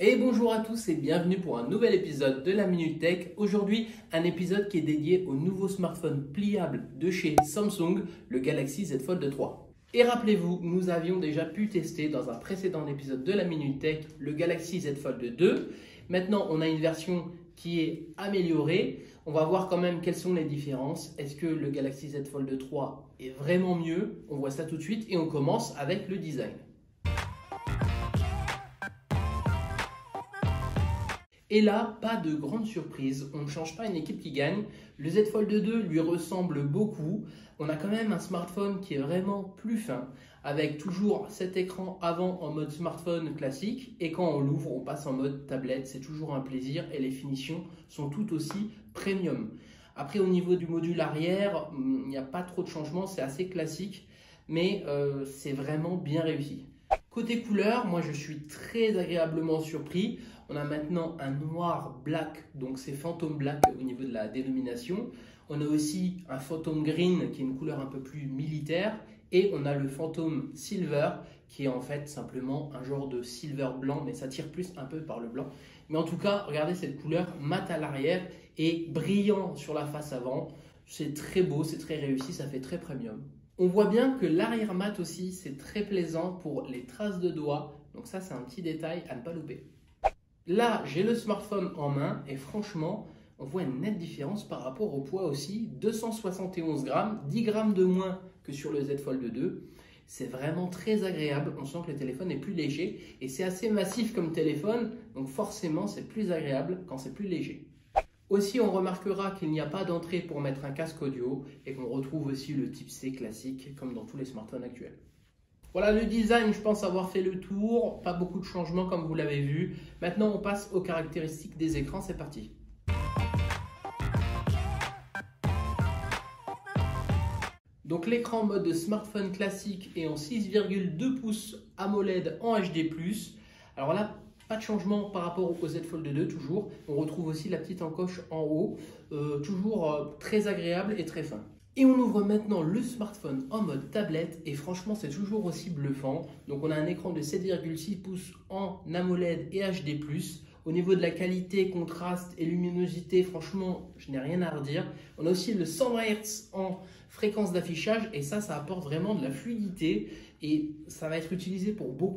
Et bonjour à tous et bienvenue pour un nouvel épisode de la Minute Tech. Aujourd'hui, un épisode qui est dédié au nouveau smartphone pliable de chez Samsung, le Galaxy Z Fold 3. Et rappelez-vous, nous avions déjà pu tester dans un précédent épisode de la Minute Tech le Galaxy Z Fold 2. Maintenant, on a une version qui est améliorée. On va voir quand même quelles sont les différences. Est-ce que le Galaxy Z Fold 3 est vraiment mieux? On voit ça tout de suite et on commence avec le design. Et là, pas de grande surprise, on ne change pas une équipe qui gagne. Le Z Fold 2 lui ressemble beaucoup. On a quand même un smartphone qui est vraiment plus fin, avec toujours cet écran avant en mode smartphone classique. Et quand on l'ouvre, on passe en mode tablette. C'est toujours un plaisir et les finitions sont tout aussi premium. Après, au niveau du module arrière, il n'y a pas trop de changements, c'est assez classique, mais c'est vraiment bien réussi. Côté couleur, moi je suis très agréablement surpris. On a maintenant un noir black, donc c'est Phantom Black au niveau de la dénomination. On a aussi un Phantom Green qui est une couleur un peu plus militaire. Et on a le Phantom Silver qui est en fait simplement un genre de silver blanc, mais ça tire plus un peu par le blanc. Mais en tout cas, regardez cette couleur mat à l'arrière et brillant sur la face avant. C'est très beau, c'est très réussi, ça fait très premium. On voit bien que l'arrière mat aussi, c'est très plaisant pour les traces de doigts. Donc ça, c'est un petit détail à ne pas louper. Là, j'ai le smartphone en main et franchement, on voit une nette différence par rapport au poids aussi. 271 grammes, 10 grammes de moins que sur le Z Fold 2. C'est vraiment très agréable. On sent que le téléphone est plus léger et c'est assez massif comme téléphone. Donc forcément, c'est plus agréable quand c'est plus léger. Aussi, on remarquera qu'il n'y a pas d'entrée pour mettre un casque audio et qu'on retrouve aussi le type C classique comme dans tous les smartphones actuels. Voilà le design, je pense avoir fait le tour. Pas beaucoup de changements comme vous l'avez vu. Maintenant, on passe aux caractéristiques des écrans. C'est parti. Donc l'écran mode smartphone classique est en 6,2 pouces AMOLED en HD+. Alors là, pas de changement par rapport au Z Fold 2 toujours. On retrouve aussi la petite encoche en haut, toujours très agréable et très fin. Et on ouvre maintenant le smartphone en mode tablette et franchement c'est toujours aussi bluffant. Donc on a un écran de 7,6 pouces en AMOLED et HD+. Au niveau de la qualité, contraste et luminosité, franchement je n'ai rien à redire. On a aussi le 120 Hz en fréquence d'affichage et ça apporte vraiment de la fluidité et ça va être utilisé pour beaucoup